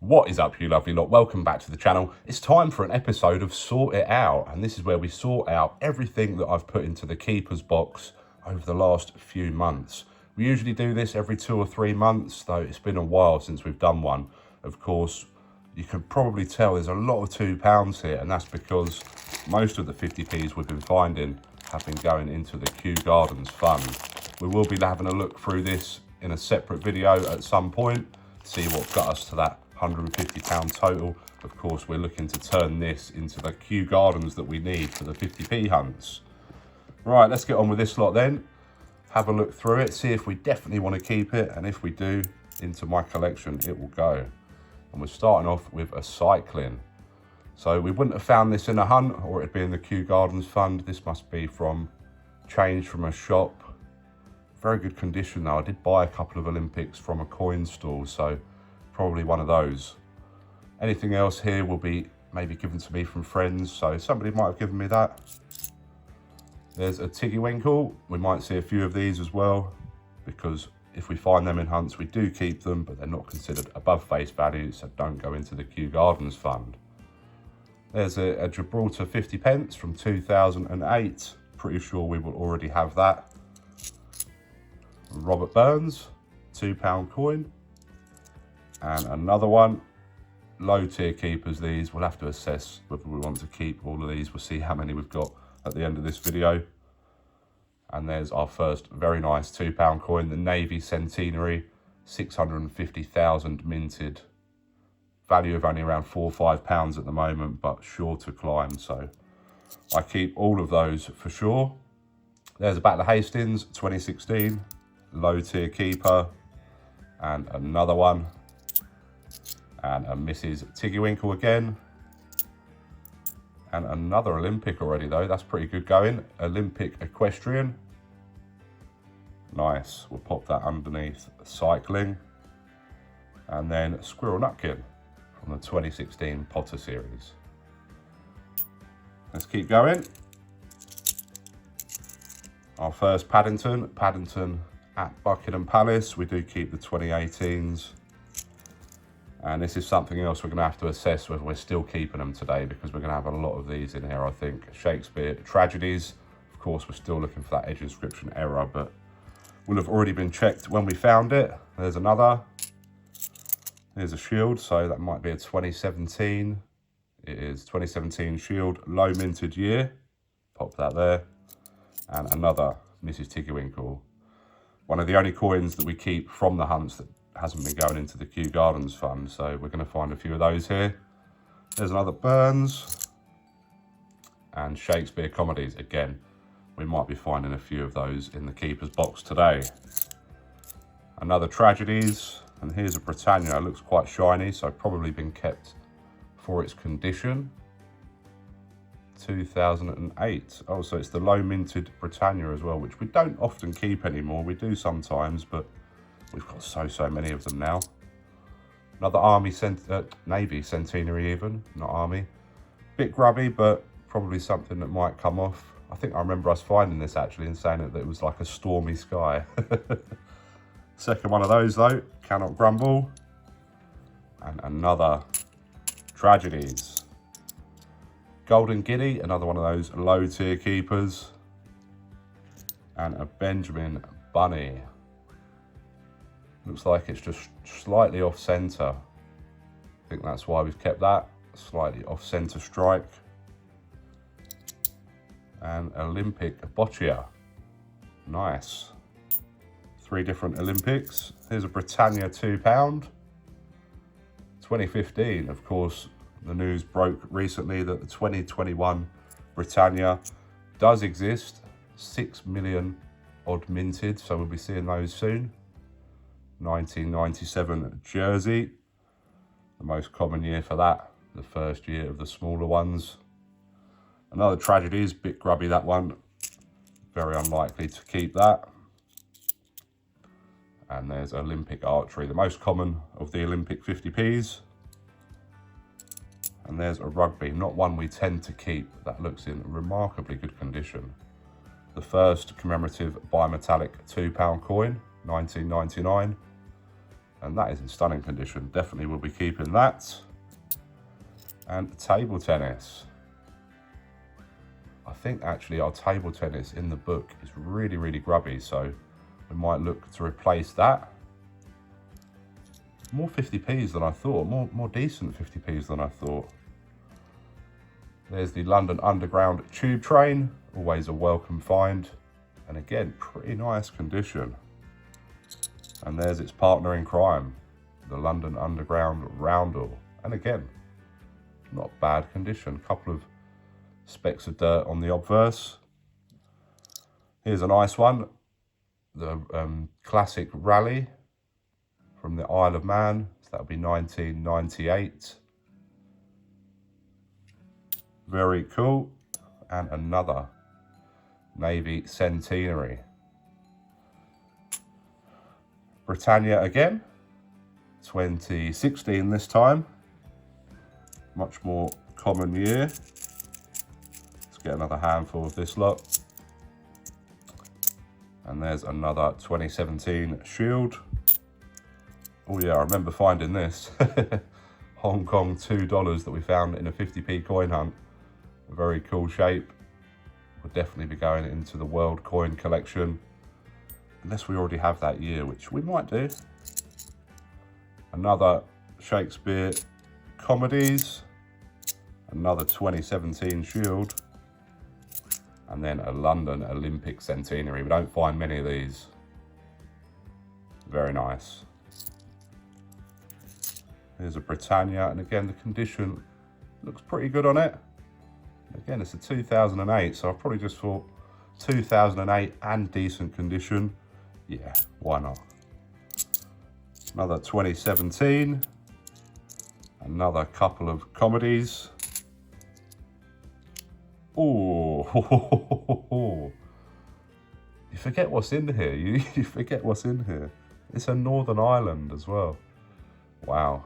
What is up, you lovely lot? Welcome back to the channel. It's time for an episode of Sort It Out, and this is where we sort out everything that I've put into the keeper's box over the last few months. We usually do this every 2 or 3 months, though it's been a while since we've done one. Of course, you can probably tell there's a lot of £2 here, and that's because most of the 50p's we've been finding have been going into the Kew Gardens fund. We will be having a look through this in a separate video at some point, see what got us to that £150 total. Of course, we're looking to turn this into the Kew Gardens that we need for the 50p hunts. Right, let's get on with this lot then. Have a look through it, see if we definitely want to keep it, and if we do, into my collection it will go. And we're starting off with a cycling. So we wouldn't have found this in a hunt, or it'd be in the Kew Gardens fund. This must be from change from a shop. Very good condition though. I did buy a couple of Olympics from a coin stall, so probably one of those. Anything else here will be maybe given to me from friends, so somebody might have given me that. There's a Tiggywinkle. We might see a few of these as well, because if we find them in hunts, we do keep them, but they're not considered above face value, so don't go into the Kew Gardens fund. There's a Gibraltar 50p from 2008. Pretty sure we will already have that. Robert Burns, £2 coin. And another one. Low tier keepers these. We'll have to assess whether we want to keep all of these. We'll see how many we've got at the end of this video. And there's our first very nice £2 coin, the Navy Centenary, 650,000 minted. Value of only around £4 or £5 at the moment, but sure to climb. So I keep all of those for sure. There's a Battle of Hastings, 2016, low tier keeper. And another one. And a Mrs. Tiggywinkle again. And another Olympic already though, that's pretty good going. Olympic Equestrian. Nice, we'll pop that underneath cycling. And then Squirrel Nutkin from the 2016 Potter series. Let's keep going. Our first Paddington at Buckingham Palace. We do keep the 2018s. And this is something else we're going to have to assess whether we're still keeping them today, because we're going to have a lot of these in here, I think. Shakespeare tragedies. Of course, we're still looking for that edge inscription error, but will have already been checked when we found it. There's another. Here's a shield, so that might be a 2017. It is 2017 shield, low minted year. Pop that there. And another Mrs. Tiggywinkle. One of the only coins that we keep from the hunts that hasn't been going into the Kew Gardens fund, so we're going to find a few of those here. There's another Burns. And Shakespeare comedies. Again, we might be finding a few of those in the keeper's box today. Another tragedies. And here's a Britannia. It looks quite shiny, so probably been kept for its condition. 2008. Oh, so it's the low minted Britannia as well, which we don't often keep anymore. We do sometimes, but we've got so many of them now. Another Navy Centenary even, not Army. Bit grubby, but probably something that might come off. I think I remember us finding this actually and saying that it was like a stormy sky. Second one of those though, cannot grumble. And another tragedies. Golden Guinea, another one of those low tier keepers. And a Benjamin Bunny. Looks like it's just slightly off center. I think that's why we've kept that. Slightly off center strike. And Olympic Boccia. Nice. 3 different Olympics. Here's a Britannia £2. 2015, of course, the news broke recently that the 2021 Britannia does exist. 6 million odd minted, so we'll be seeing those soon. 1997 Jersey, the most common year for that, the first year of the smaller ones. Another tragedies, bit grubby that one, very unlikely to keep that. And there's Olympic archery, the most common of the Olympic 50p's. And there's a rugby, not one we tend to keep, that looks in remarkably good condition. The first commemorative bimetallic £2 coin, 1999. And that is in stunning condition. Definitely will be keeping that. And table tennis. I think actually our table tennis in the book is really, really grubby, so we might look to replace that. More 50p's than I thought, more decent 50p's than I thought. There's the London Underground tube train, always a welcome find. And again, pretty nice condition. And there's its partner in crime, the London Underground roundel. And again, not bad condition. Couple of specks of dirt on the obverse. Here's a nice one, the classic rally from the Isle of Man. So that'll be 1998. Very cool. And another Navy Centenary. Britannia again, 2016 this time. Much more common year. Let's get another handful of this lot. And there's another 2017 Shield. Oh yeah, I remember finding this. Hong Kong $2 that we found in a 50p coin hunt. A very cool shape. Will definitely be going into the world coin collection. Unless we already have that year, which we might do. Another Shakespeare comedies. Another 2017 Shield. And then a London Olympic Centenary. We don't find many of these. Very nice. Here's a Britannia, and again, the condition looks pretty good on it. Again, it's a 2008, so I probably just thought 2008 and decent condition. Yeah, why not? Another 2017. Another couple of comedies. Oh, you forget what's in here. You forget what's in here. It's a Northern Ireland as well. Wow.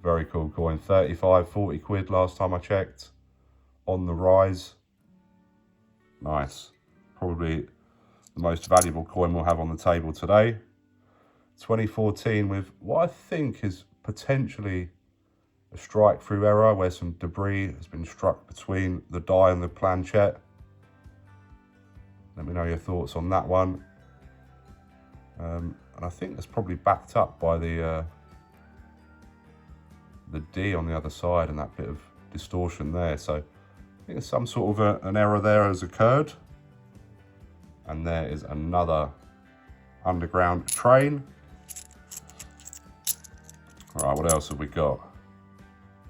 Very cool coin. 35, 40 quid last time I checked. On the rise. Nice. Probably the most valuable coin we'll have on the table today. 2014 with what I think is potentially a strike through error where some debris has been struck between the die and the planchette. Let me know your thoughts on that one. And I think that's probably backed up by the D on the other side and that bit of distortion there. So I think there's some sort of an error there has occurred. And there is another underground train. All right, what else have we got?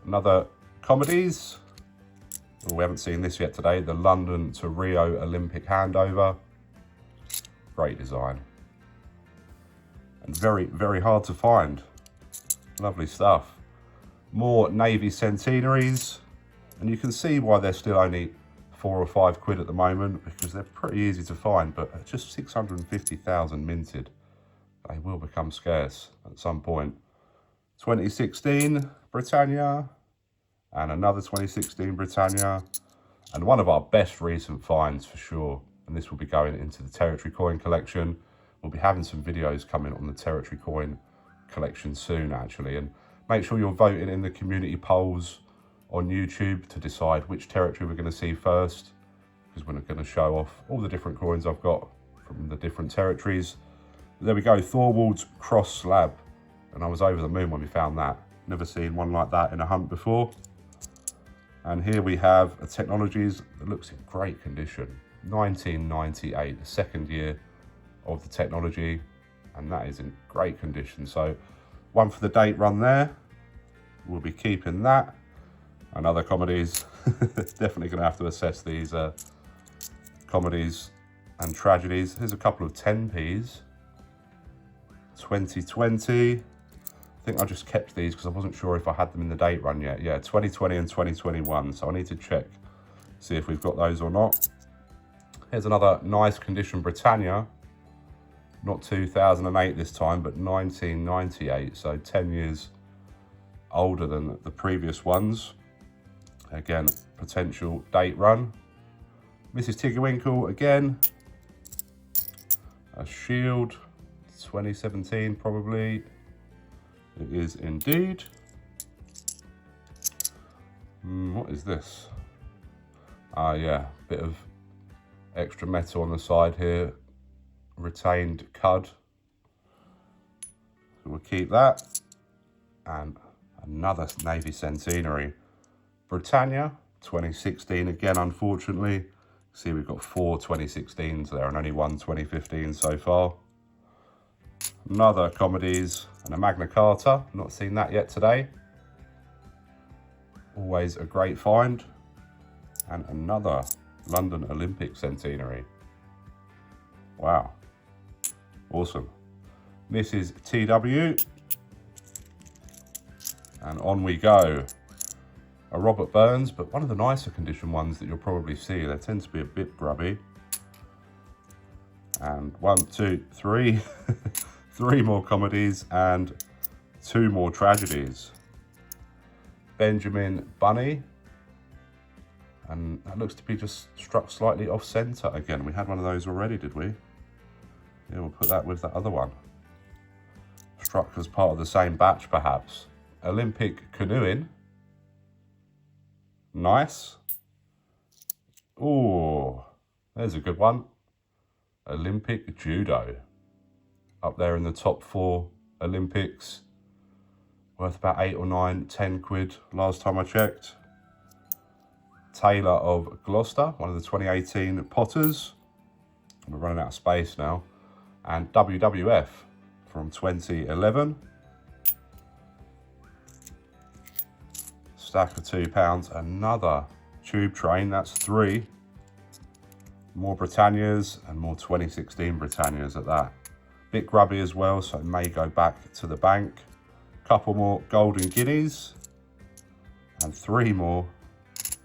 Another comedies. Oh, we haven't seen this yet today. The London to Rio Olympic handover. Great design. And very, very hard to find. Lovely stuff. More Navy centenaries. And you can see why they're still only 4 or 5 quid at the moment, because they're pretty easy to find, but at just 650,000 minted, they will become scarce at some point. 2016 Britannia, and another 2016 Britannia, and one of our best recent finds for sure. And this will be going into the Territory Coin collection. We'll be having some videos coming on the Territory Coin collection soon, actually. And make sure you're voting in the community polls on YouTube to decide which territory we're going to see first, because we're going to show off all the different coins I've got from the different territories. There we go, Thorwald's cross slab. And I was over the moon when we found that. Never seen one like that in a hunt before. And here we have a Technologies that looks in great condition. 1998, the second year of the Technology, and that is in great condition. So one for the date run there. We'll be keeping that. And other comedies. Definitely going to have to assess these comedies and tragedies. Here's a couple of 10p's. 2020. I think I just kept these because I wasn't sure if I had them in the date run yet. Yeah, 2020 and 2021. So I need to check, see if we've got those or not. Here's another nice condition Britannia. Not 2008 this time, but 1998. So 10 years older than the previous ones. Again, potential date run. Mrs. Tiggerwinkle again. A Shield, 2017 probably. It is indeed. What is this? Ah, yeah, bit of extra metal on the side here. Retained cud. So we'll keep that. And another Navy Centenary. Britannia, 2016 again, unfortunately. See, we've got 4 2016s there and only 1 2015 so far. Another Comedies and a Magna Carta. Not seen that yet today. Always a great find. And another London Olympic Centenary. Wow. Awesome. This is TW. And on we go. A Robert Burns, but one of the nicer condition ones that you'll probably see. They tend to be a bit grubby. And 1, 2, 3. 3 more Comedies and 2 more Tragedies. Benjamin Bunny. And that looks to be just struck slightly off centre again. We had one of those already, did we? Yeah, we'll put that with that other one. Struck as part of the same batch, perhaps. Olympic Canoeing. Nice. Oh, there's a good one. Olympic Judo. Up there in the top 4 Olympics. Worth about 8 or 9, 10 quid last time I checked. Taylor of Gloucester, one of the 2018 Potters. We're running out of space now. And WWF from 2011. Stack of £2. Another tube train, that's 3. More Britannias and more 2016 Britannias at that. Bit grubby as well, so it may go back to the bank. Couple more Golden Guineas. And 3 more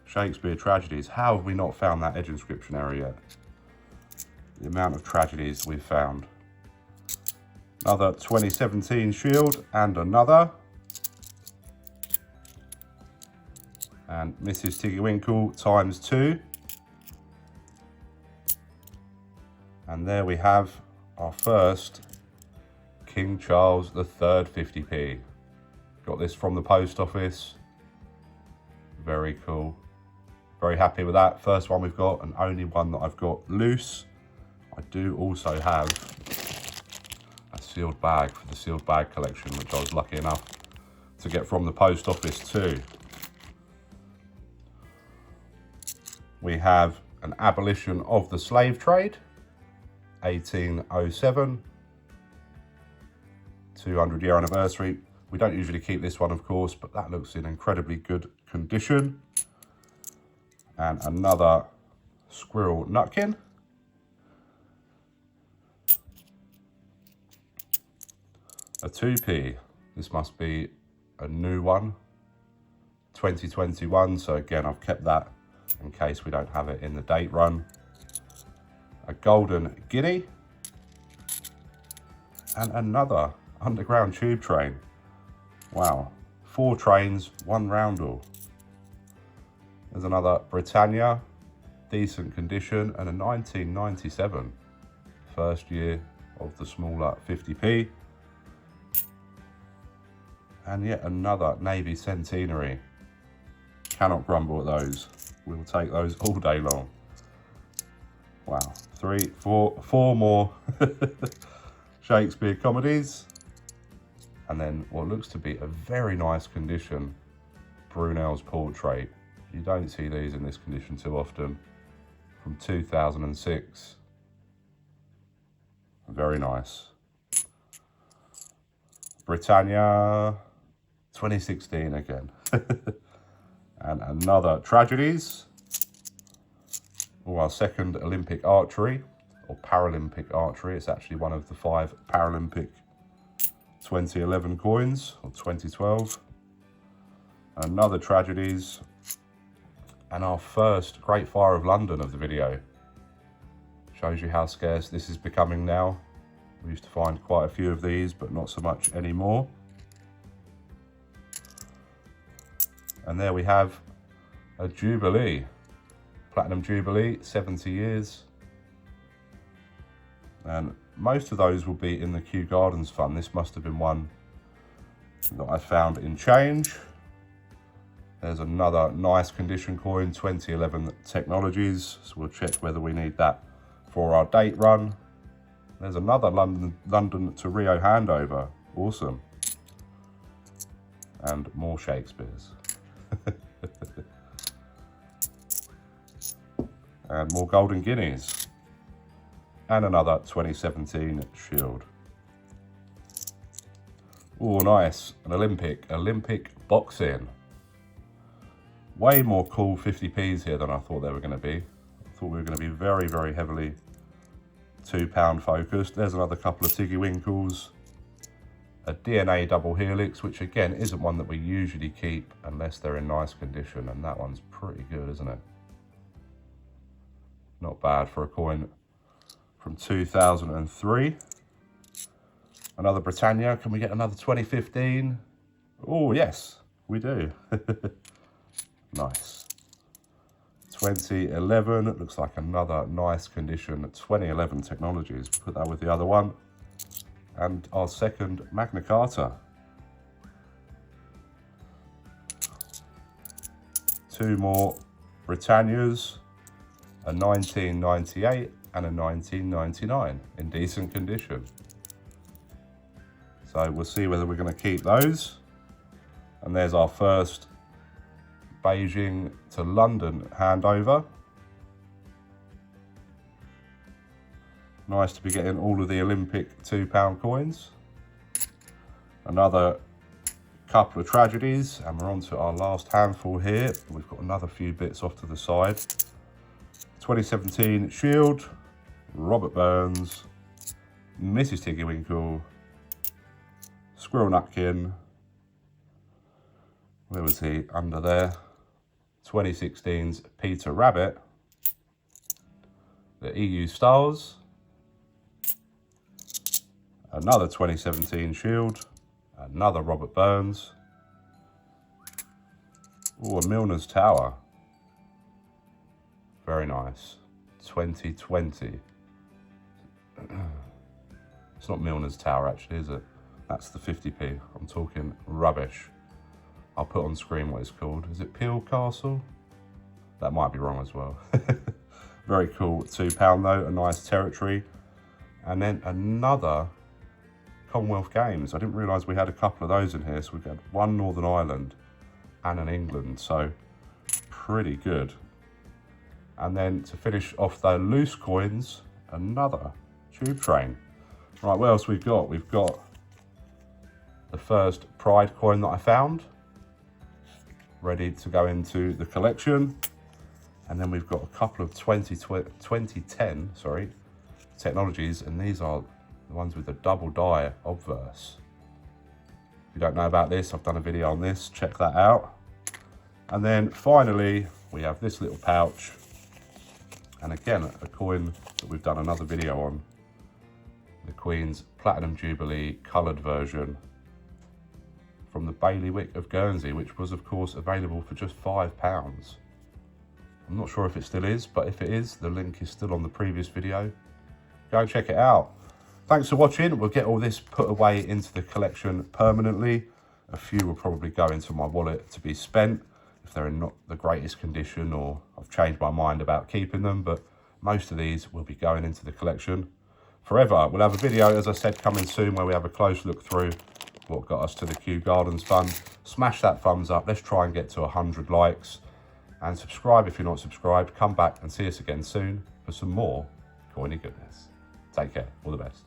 Shakespeare Tragedies. How have we not found that edge inscription area yet? The amount of tragedies we've found. Another 2017 Shield and another. And Mrs. Tiggywinkle times 2. And there we have our first King Charles III 50p. Got this from the post office. Very cool. Very happy with that. First one we've got and only one that I've got loose. I do also have a sealed bag for the sealed bag collection, which I was lucky enough to get from the post office too. We have an abolition of the slave trade, 1807, 200-year anniversary. We don't usually keep this one, of course, but that looks in incredibly good condition. And another Squirrel Nutkin. A 2p. This must be a new one, 2021. So again, I've kept that in case we don't have it in the date run. A Golden Guinea. And another underground tube train. Wow, 4 trains, 1 roundel. There's another Britannia, decent condition, and a 1997, first year of the smaller 50p. And yet another Navy Centenary. Cannot grumble at those. We'll take those all day long. Wow, 4 more Shakespeare Comedies. And then what looks to be a very nice condition, Brunel's Portrait. You don't see these in this condition too often. From 2006. Very nice. Britannia, 2016 again. And another Tragedies. Oh, our second Olympic archery, or Paralympic archery. It's actually one of the 5 Paralympic 2011 coins, or 2012. Another Tragedies. And our first Great Fire of London of the video. Shows you how scarce this is becoming now. We used to find quite a few of these, but not so much anymore. And there we have a Jubilee. Platinum Jubilee, 70 years. And most of those will be in the Kew Gardens fund. This must have been one that I found in change. There's another nice condition coin, 2011 Technologies. So we'll check whether we need that for our date run. There's another London to Rio handover. Awesome. And more Shakespeare's. And more Golden Guineas. And another 2017 Shield. Oh, nice. An Olympic boxing. Way more cool 50p's here than I thought they were going to be. I thought we were going to be very, very heavily £2 focused. There's another couple of Tiggy Winkles. A DNA double helix, which again isn't one that we usually keep unless they're in nice condition, and that one's pretty good, isn't it? Not bad for a coin from 2003. Another Britannia. Can we get another 2015? Oh, yes, we do. Nice. 2011, it looks like another nice condition. 2011 Technologies, put that with the other one. And our second Magna Carta. Two more Britannias, a 1998 and a 1999 in decent condition. So we'll see whether we're going to keep those. And there's our first Beijing to London handover. Nice to be getting all of the Olympic £2 coins. Another couple of tragedies, and we're on to our last handful here. We've got another few bits off to the side. 2017 Shield, Robert Burns, Mrs. Tiggy Winkle, Squirrel Nutkin. Where was he? Under there. 2016's Peter Rabbit, the EU Stars, another 2017 Shield, another Robert Burns. Oh, a Milner's Tower. Very nice. 2020. It's not Milner's Tower actually, is it? That's the 50p. I'm talking rubbish. I'll put on screen what it's called. Is it Peel Castle? That might be wrong as well. Very cool £2 though, a nice territory. And then another Commonwealth Games. I didn't realise we had a couple of those in here. So we've got one Northern Ireland and an England. So pretty good. And then to finish off the loose coins, another Tube Train. Right, what else we've got? We've got the first Pride coin that I found, ready to go into the collection. And then we've got a couple of 2010 Technologies, and these are the ones with the double die obverse. If you don't know about this, I've done a video on this, check that out. And then finally we have this little pouch, and again a coin that we've done another video on, the Queen's Platinum Jubilee coloured version from the Bailiwick of Guernsey, which was of course available for just £5. I'm not sure if it still is, but if it is, the link is still on the previous video. Go and check it out. Thanks for watching. We'll get all this put away into the collection permanently. A few will probably go into my wallet to be spent if they're in not the greatest condition, or I've changed my mind about keeping them, but most of these will be going into the collection forever. We'll have a video, as I said, coming soon where we have a close look through what got us to the Kew Gardens fund. Smash that thumbs up. Let's try and get to 100 likes. And subscribe if you're not subscribed. Come back and see us again soon for some more coiny goodness. Take care. All the best.